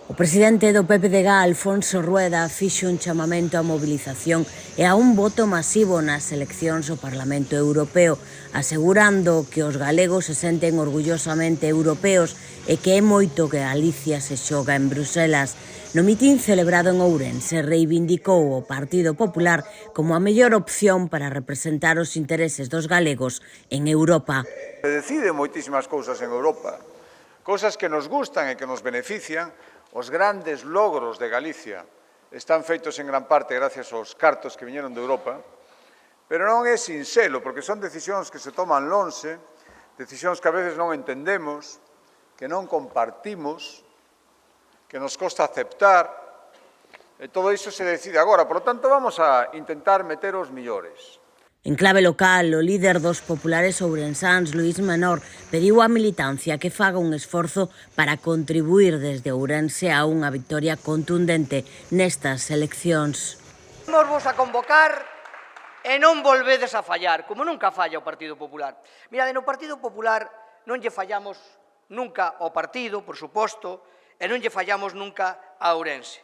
O presidente do PPDG, Alfonso Rueda, fixo un chamamento á mobilización e a un voto masivo nas eleccións ao Parlamento Europeo, asegurando que os galegos se senten orgullosamente europeos e que é moito que Galicia se xoga en Bruselas. No mitin celebrado en Ourense, reivindicou o Partido Popular como a mellor opción para representar os intereses dos galegos en Europa. Se decide moitísimas cousas en Europa, cousas que nos gustan e que nos benefician. Os grandes logros de Galicia están feitos en gran parte gracias aos cartos que viñeron de Europa, pero non é sinxelo, porque son decisións que se toman lonxe, decisións que a veces non entendemos, que non compartimos, que nos costa aceptar, e todo iso se decide agora. Por lo tanto, vamos a intentar meter os millores. En clave local, o líder dos populares ourensáns, Luís Menor, pediu á militancia que faga un esforzo para contribuir desde Ourense a unha victoria contundente nestas eleccións. Vos a convocar e non volvedes a fallar, como nunca falla o Partido Popular. Mirade, no Partido Popular non lle fallamos nunca ao partido, por suposto, e non lle fallamos nunca a Ourense.